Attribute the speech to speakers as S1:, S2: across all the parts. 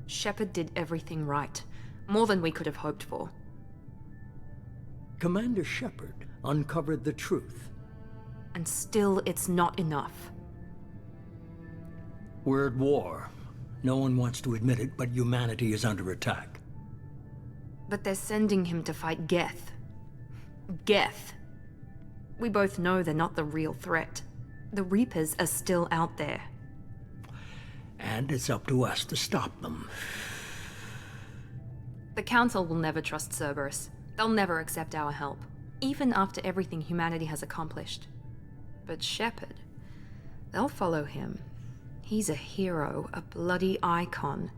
S1: Shepard did everything right. More than we could have hoped for.
S2: Commander Shepard uncovered the truth.
S1: And still, it's not enough.
S2: We're at war. No one wants to admit it, but humanity is under attack.
S1: But they're sending him to fight Geth. Geth. We both know they're not the real threat. The Reapers are still out there.
S2: And it's up to us to stop them.
S1: The Council will never trust Cerberus. They'll never accept our help, even after everything humanity has accomplished. But Shepard, they'll follow him. He's a hero, a bloody icon.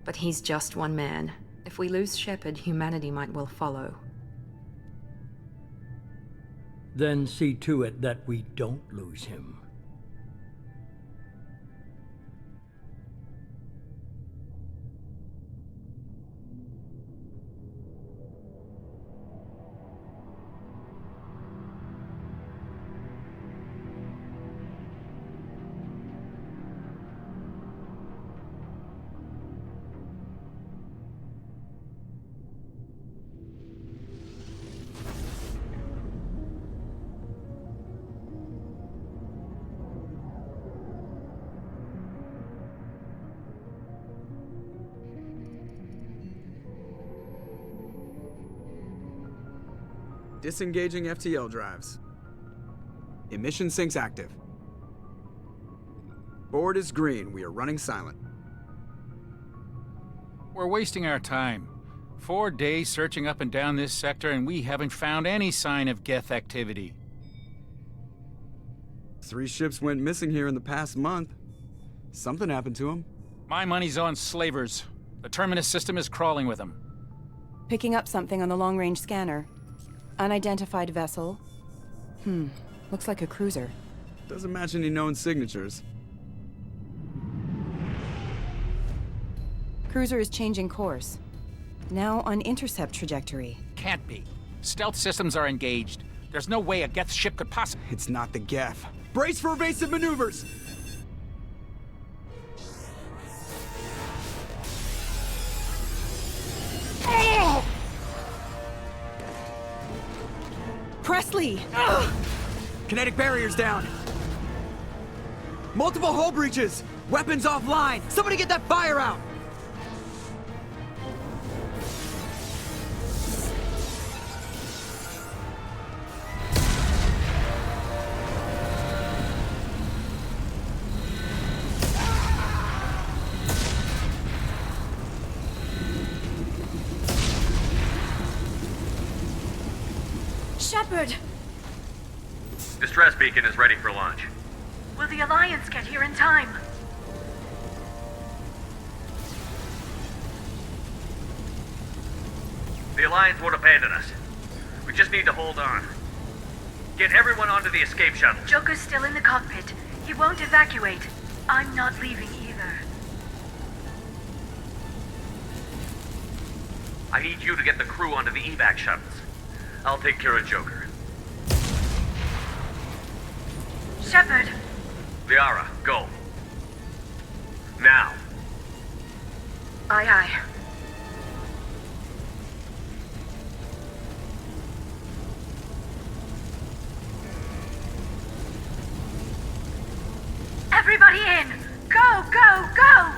S1: But he's just one man. If we lose Shepard, humanity might well follow.
S2: Then see to it that we don't lose him.
S3: Disengaging FTL drives. Emission sinks active. Board is green. We are running silent.
S4: We're wasting our time. 4 days searching up and down this sector, and we haven't found any sign of Geth activity.
S3: 3 ships went missing here in the past month. Something happened to them.
S4: My money's on slavers. The Terminus system is crawling with them.
S5: Picking up something on the long-range scanner. Unidentified vessel. Looks like a cruiser.
S3: Doesn't match any known signatures.
S5: Cruiser is changing course. Now on intercept trajectory.
S4: Can't be. Stealth systems are engaged. There's no way a Geth ship could possibly...
S3: It's not the Geth. Brace for evasive maneuvers!
S5: Oh! Presley! Ugh!
S3: Kinetic barriers down. Multiple hull breaches. Weapons offline. Somebody get that fire out.
S6: Shepard!
S7: Distress beacon is ready for launch.
S6: Will the Alliance get here in time?
S7: The Alliance won't abandon us. We just need to hold on. Get everyone onto the escape shuttle.
S6: Joker's still in the cockpit. He won't evacuate. I'm not leaving either.
S7: I need you to get the crew onto the evac shuttles. I'll take care of Joker.
S6: Shepard!
S7: Liara, go. Now.
S6: Aye, aye. Everybody in! Go, go, go!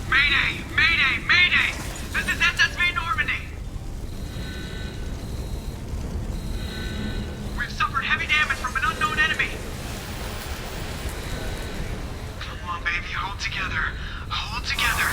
S8: Mayday! Mayday! Mayday! This is SSV Normandy! We've suffered heavy damage from an unknown enemy! Come on, baby, hold together. Hold together.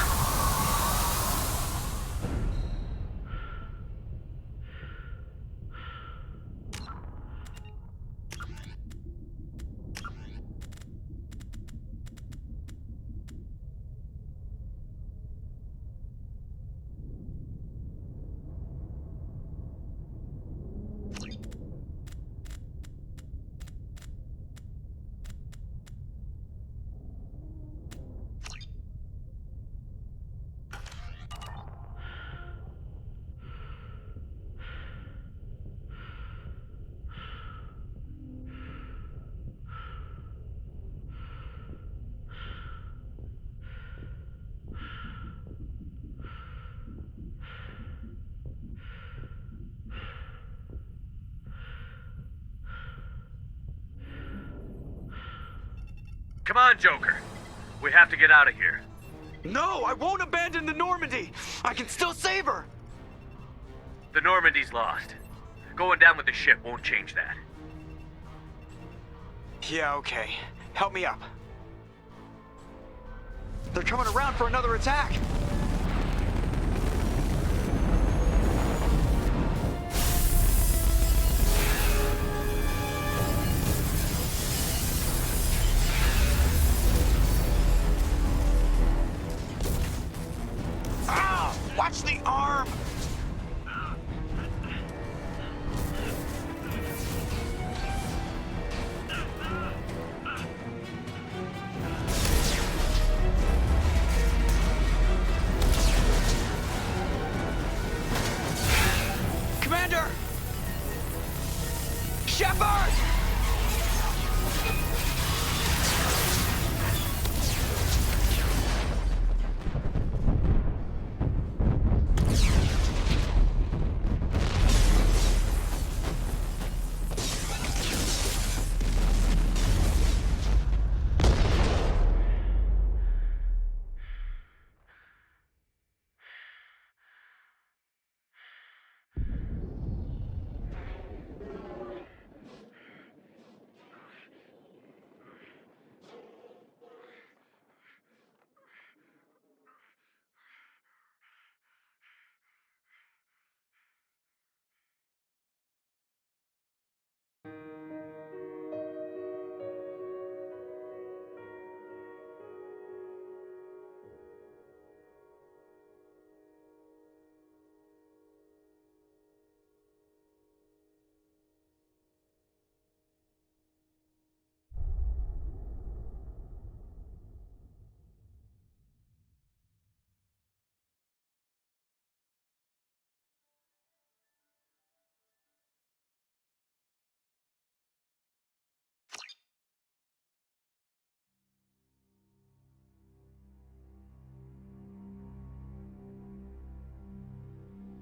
S7: Come on, Joker. We have to get out of here.
S3: No, I won't abandon the Normandy! I can still save her!
S7: The Normandy's lost. Going down with the ship won't change that.
S3: Yeah, okay. Help me up. They're coming around for another attack! Ah! Watch the arm! Commander! Shepard!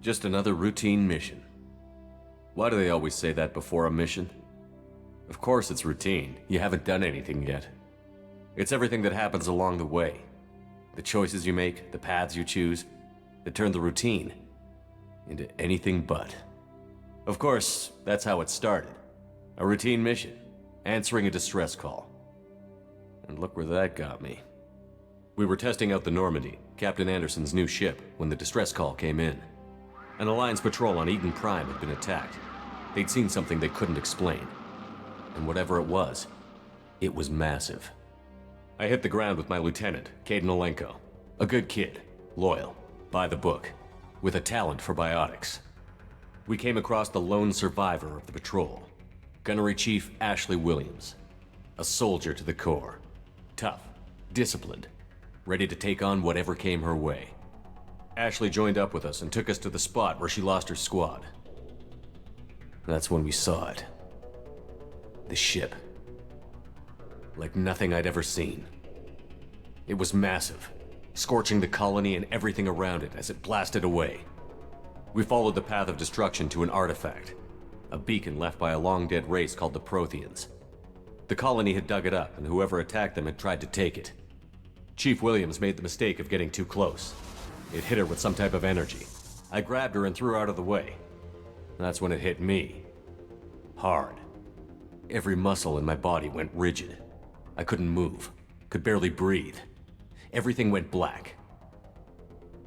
S9: Just another routine mission. Why do they always say that before a mission? Of course it's routine. You haven't done anything yet. It's everything that happens along the way. The choices you make, the paths you choose, that turn the routine into anything but. Of course, that's how it started. A routine mission, answering a distress call. And look where that got me. We were testing out the Normandy, Captain Anderson's new ship, when the distress call came in. An Alliance patrol on Eden Prime had been attacked. They'd seen something they couldn't explain. And whatever it was massive. I hit the ground with my lieutenant, Caden Olenko. A good kid, loyal, by the book, with a talent for biotics. We came across the lone survivor of the patrol, Gunnery Chief Ashley Williams. A soldier to the core. Tough, disciplined, ready to take on whatever came her way. Ashley joined up with us and took us to the spot where she lost her squad. That's when we saw it. The ship. Like nothing I'd ever seen. It was massive, scorching the colony and everything around it as it blasted away. We followed the path of destruction to an artifact, a beacon left by a long-dead race called the Protheans. The colony had dug it up, and whoever attacked them had tried to take it. Chief Williams made the mistake of getting too close. It hit her with some type of energy. I grabbed her and threw her out of the way. That's when it hit me. Hard. Every muscle in my body went rigid. I couldn't move, could barely breathe. Everything went black.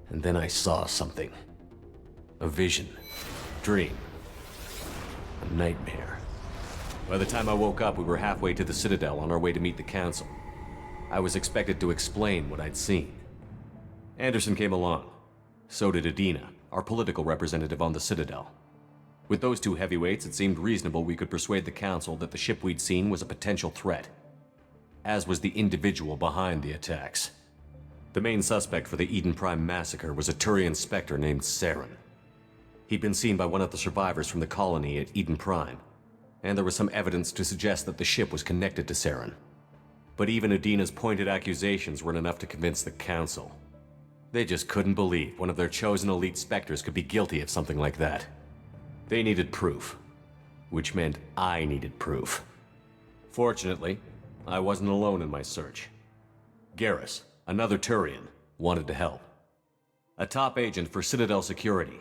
S9: And then I saw something. A vision. Dream. A nightmare. By the time I woke up, we were halfway to the Citadel on our way to meet the Council. I was expected to explain what I'd seen. Anderson came along. So did Adina, our political representative on the Citadel. With those two heavyweights, it seemed reasonable we could persuade the Council that the ship we'd seen was a potential threat, as was the individual behind the attacks. The main suspect for the Eden Prime massacre was a Turian Spectre named Saren. He'd been seen by one of the survivors from the colony at Eden Prime, and there was some evidence to suggest that the ship was connected to Saren. But even Adina's pointed accusations weren't enough to convince the Council. They just couldn't believe one of their chosen elite Spectres could be guilty of something like that. They needed proof, which meant I needed proof. Fortunately, I wasn't alone in my search. Garrus, another Turian, wanted to help. A top agent for Citadel Security.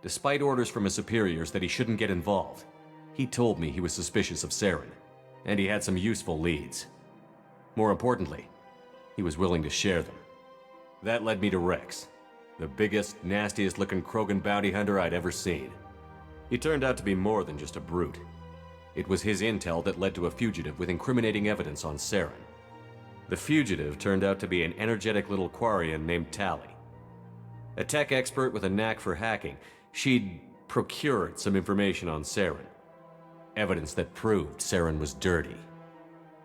S9: Despite orders from his superiors that he shouldn't get involved, he told me he was suspicious of Saren, and he had some useful leads. More importantly, he was willing to share them. That led me to Rex, the biggest, nastiest-looking Krogan bounty hunter I'd ever seen. He turned out to be more than just a brute. It was his intel that led to a fugitive with incriminating evidence on Saren. The fugitive turned out to be an energetic little Quarian named Tali. A tech expert with a knack for hacking, she'd procured some information on Saren. Evidence that proved Saren was dirty.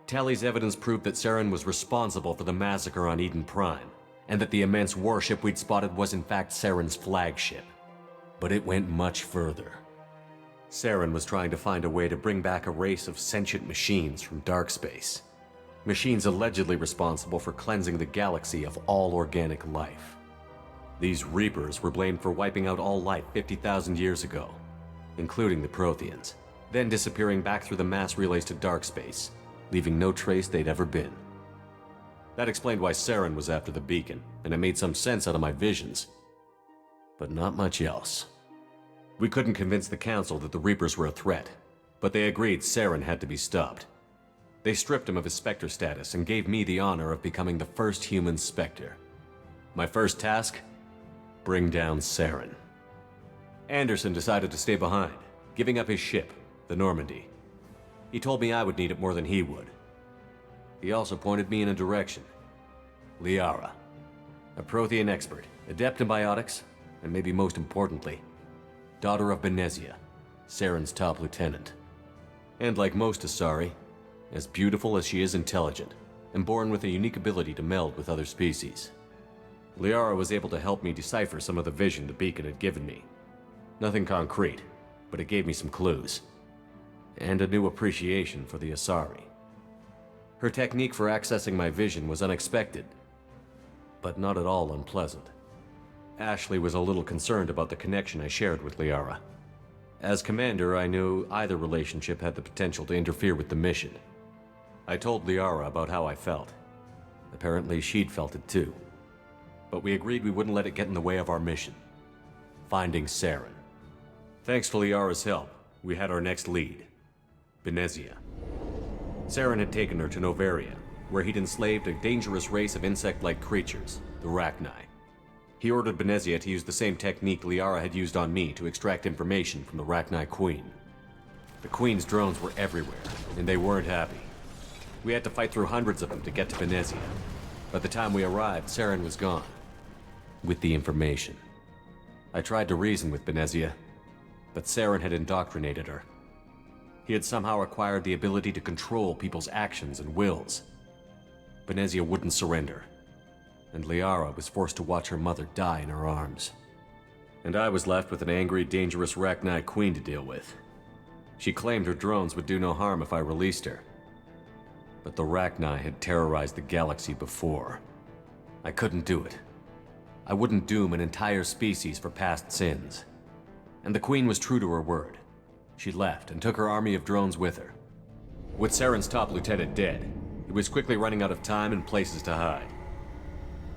S9: Tali's evidence proved that Saren was responsible for the massacre on Eden Prime, and that the immense warship we'd spotted was in fact Saren's flagship. But it went much further. Saren was trying to find a way to bring back a race of sentient machines from dark space. Machines allegedly responsible for cleansing the galaxy of all organic life. These Reapers were blamed for wiping out all life 50,000 years ago, including the Protheans, then disappearing back through the mass relays to dark space, leaving no trace they'd ever been. That explained why Saren was after the beacon, and it made some sense out of my visions. But not much else. We couldn't convince the Council that the Reapers were a threat, but they agreed Saren had to be stopped. They stripped him of his Spectre status and gave me the honor of becoming the first human Spectre. My first task? Bring down Saren. Anderson decided to stay behind, giving up his ship, the Normandy. He told me I would need it more than he would. He also pointed me in a direction. Liara, a Prothean expert, adept in biotics, and maybe most importantly, daughter of Benezia, Saren's top lieutenant. And like most Asari, as beautiful as she is intelligent, and born with a unique ability to meld with other species. Liara was able to help me decipher some of the vision the beacon had given me. Nothing concrete, but it gave me some clues. And a new appreciation for the Asari. Her technique for accessing my vision was unexpected, but not at all unpleasant. Ashley was a little concerned about the connection I shared with Liara. As commander, I knew either relationship had the potential to interfere with the mission. I told Liara about how I felt. Apparently, she'd felt it too. But we agreed we wouldn't let it get in the way of our mission. Finding Saren. Thanks to Liara's help, we had our next lead. Benezia. Saren had taken her to Noveria, where he'd enslaved a dangerous race of insect-like creatures, the Rachni. He ordered Benezia to use the same technique Liara had used on me to extract information from the Rachni Queen. The Queen's drones were everywhere, and they weren't happy. We had to fight through hundreds of them to get to Benezia. By the time we arrived, Saren was gone. With the information. I tried to reason with Benezia, but Saren had indoctrinated her. He had somehow acquired the ability to control people's actions and wills. Benezia wouldn't surrender, and Liara was forced to watch her mother die in her arms. And I was left with an angry, dangerous Rachni Queen to deal with. She claimed her drones would do no harm if I released her. But the Rachni had terrorized the galaxy before. I couldn't do it. I wouldn't doom an entire species for past sins. And the Queen was true to her word. She left and took her army of drones with her. With Saren's top lieutenant dead, he was quickly running out of time and places to hide.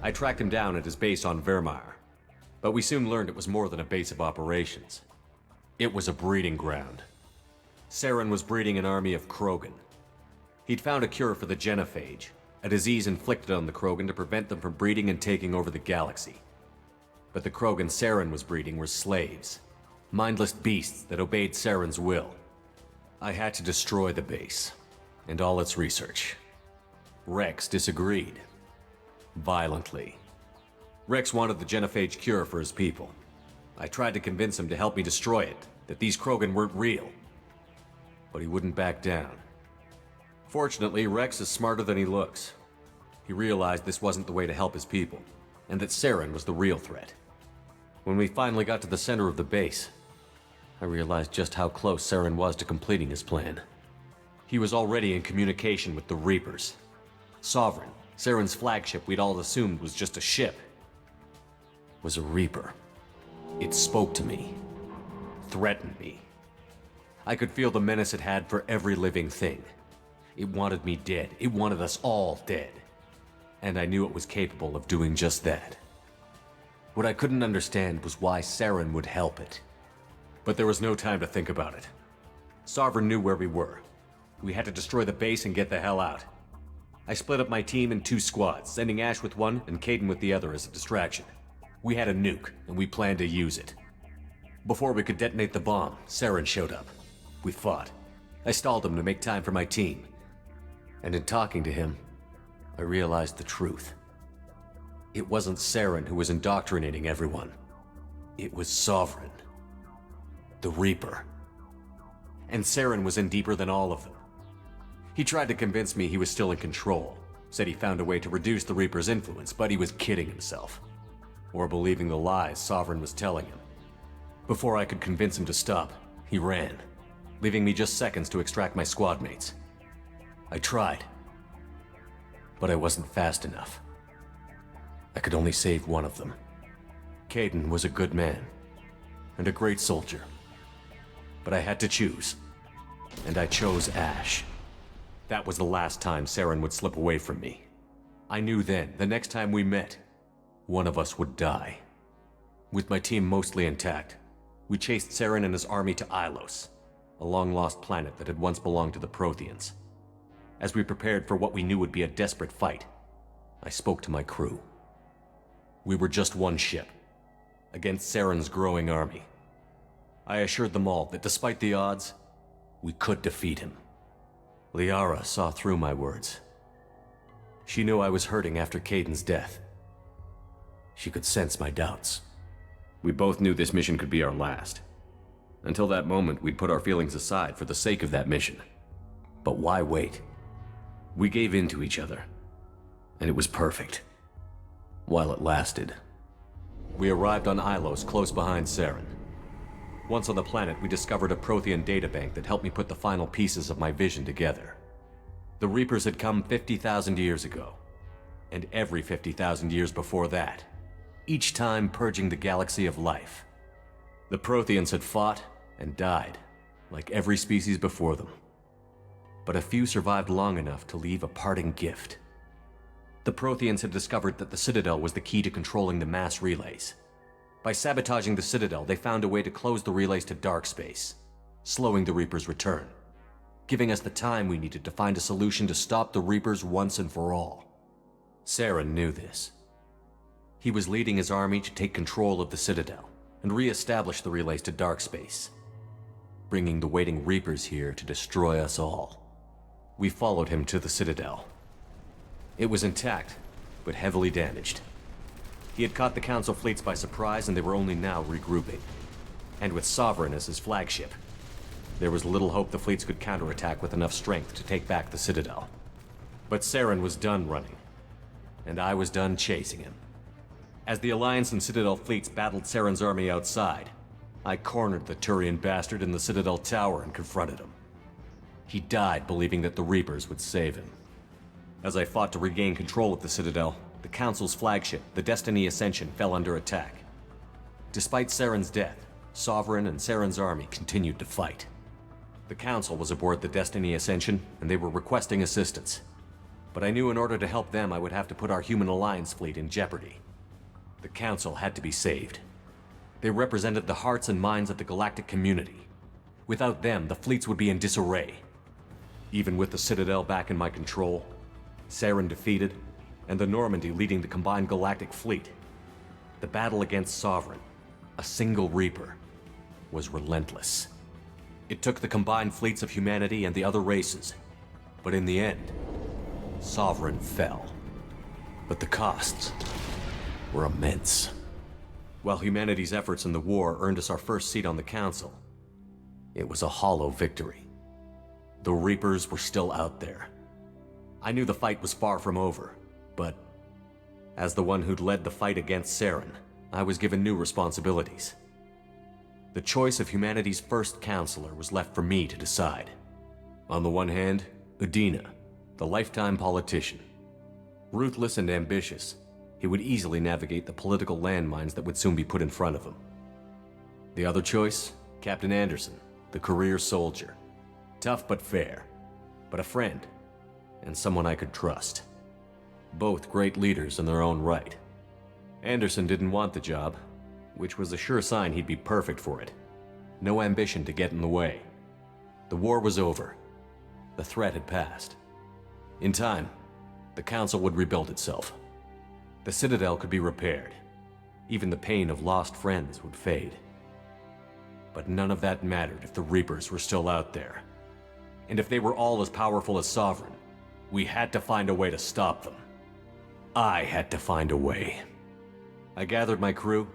S9: I tracked him down at his base on Vermeer, but we soon learned it was more than a base of operations. It was a breeding ground. Saren was breeding an army of Krogan. He'd found a cure for the genophage, a disease inflicted on the Krogan to prevent them from breeding and taking over the galaxy. But the Krogan Saren was breeding were slaves, mindless beasts that obeyed Saren's will. I had to destroy the base, and all its research. Rex disagreed. Violently. Rex wanted the genophage cure for his people. I tried to convince him to help me destroy it, that these Krogan weren't real. But he wouldn't back down. Fortunately, Rex is smarter than he looks. He realized this wasn't the way to help his people, and that Saren was the real threat. When we finally got to the center of the base, I realized just how close Saren was to completing his plan. He was already in communication with the Reapers. Sovereign, Saren's flagship we'd all assumed was just a ship, was a Reaper. It spoke to me, threatened me. I could feel the menace it had for every living thing. It wanted me dead. It wanted us all dead. And I knew it was capable of doing just that. What I couldn't understand was why Saren would help it. But there was no time to think about it. Sovereign knew where we were. We had to destroy the base and get the hell out. I split up my team in 2 squads, sending Ash with one and Caden with the other as a distraction. We had a nuke, and we planned to use it. Before we could detonate the bomb, Saren showed up. We fought. I stalled him to make time for my team. And in talking to him, I realized the truth. It wasn't Saren who was indoctrinating everyone. It was Sovereign. The Reaper. And Saren was in deeper than all of them. He tried to convince me he was still in control, said he found a way to reduce the Reaper's influence, but he was kidding himself. Or believing the lies Sovereign was telling him. Before I could convince him to stop, he ran, leaving me just seconds to extract my squad mates. I tried, but I wasn't fast enough. I could only save one of them. Caden was a good man, and a great soldier. But I had to choose, and I chose Ash. That was the last time Saren would slip away from me. I knew then, the next time we met, one of us would die. With my team mostly intact, we chased Saren and his army to Ilos, a long-lost planet that had once belonged to the Protheans. As we prepared for what we knew would be a desperate fight, I spoke to my crew. We were just one ship, against Saren's growing army. I assured them all that despite the odds, we could defeat him. Liara saw through my words. She knew I was hurting after Caden's death. She could sense my doubts. We both knew this mission could be our last. Until that moment, we'd put our feelings aside for the sake of that mission. But why wait? We gave in to each other, and it was perfect. While it lasted. We arrived on Ilos, close behind Saren. Once on the planet, we discovered a Prothean databank that helped me put the final pieces of my vision together. The Reapers had come 50,000 years ago, and every 50,000 years before that, each time purging the galaxy of life. The Protheans had fought and died, like every species before them. But a few survived long enough to leave a parting gift. The Protheans had discovered that the Citadel was the key to controlling the mass relays. By sabotaging the Citadel, they found a way to close the relays to dark space, slowing the Reaper's return, giving us the time we needed to find a solution to stop the Reapers once and for all. Saren knew this. He was leading his army to take control of the Citadel and re-establish the relays to dark space, bringing the waiting Reapers here to destroy us all. We followed him to the Citadel. It was intact, but heavily damaged. He had caught the Council fleets by surprise, and they were only now regrouping. And with Sovereign as his flagship, there was little hope the fleets could counterattack with enough strength to take back the Citadel. But Saren was done running, and I was done chasing him. As the Alliance and Citadel fleets battled Saren's army outside, I cornered the Turian bastard in the Citadel tower and confronted him. He died believing that the Reapers would save him. As I fought to regain control of the Citadel, the Council's flagship, the Destiny Ascension, fell under attack. Despite Saren's death, Sovereign and Saren's army continued to fight. The Council was aboard the Destiny Ascension, and they were requesting assistance. But I knew in order to help them, I would have to put our human Alliance fleet in jeopardy. The Council had to be saved. They represented the hearts and minds of the galactic community. Without them, the fleets would be in disarray. Even with the Citadel back in my control, Saren defeated, and the Normandy leading the combined galactic fleet, the battle against Sovereign, a single Reaper, was relentless. It took the combined fleets of humanity and the other races, but in the end, Sovereign fell. But the costs were immense. While humanity's efforts in the war earned us our first seat on the Council, it was a hollow victory. The Reapers were still out there. I knew the fight was far from over, but as the one who'd led the fight against Saren, I was given new responsibilities. The choice of humanity's first counselor was left for me to decide. On the one hand, Udina, the lifetime politician. Ruthless and ambitious, he would easily navigate the political landmines that would soon be put in front of him. The other choice, Captain Anderson, the career soldier. Tough but fair, but a friend and someone I could trust. Both great leaders in their own right. Anderson didn't want the job, which was a sure sign he'd be perfect for it. No ambition to get in the way. The war was over. The threat had passed. In time, the Council would rebuild itself. The Citadel could be repaired. Even the pain of lost friends would fade. But none of that mattered if the Reapers were still out there. And if they were all as powerful as Sovereign, we had to find a way to stop them. I had to find a way. I gathered my crew,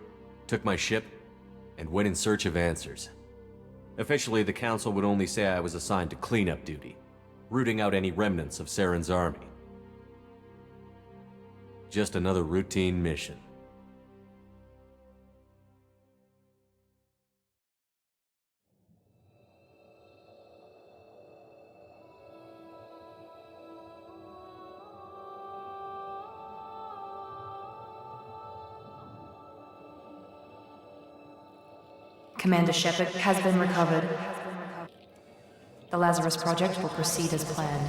S9: took my ship, and went in search of answers. Officially, the Council would only say I was assigned to cleanup duty, rooting out any remnants of Saren's army. Just another routine mission.
S1: Commander Shepard has been recovered. The Lazarus Project will proceed as planned.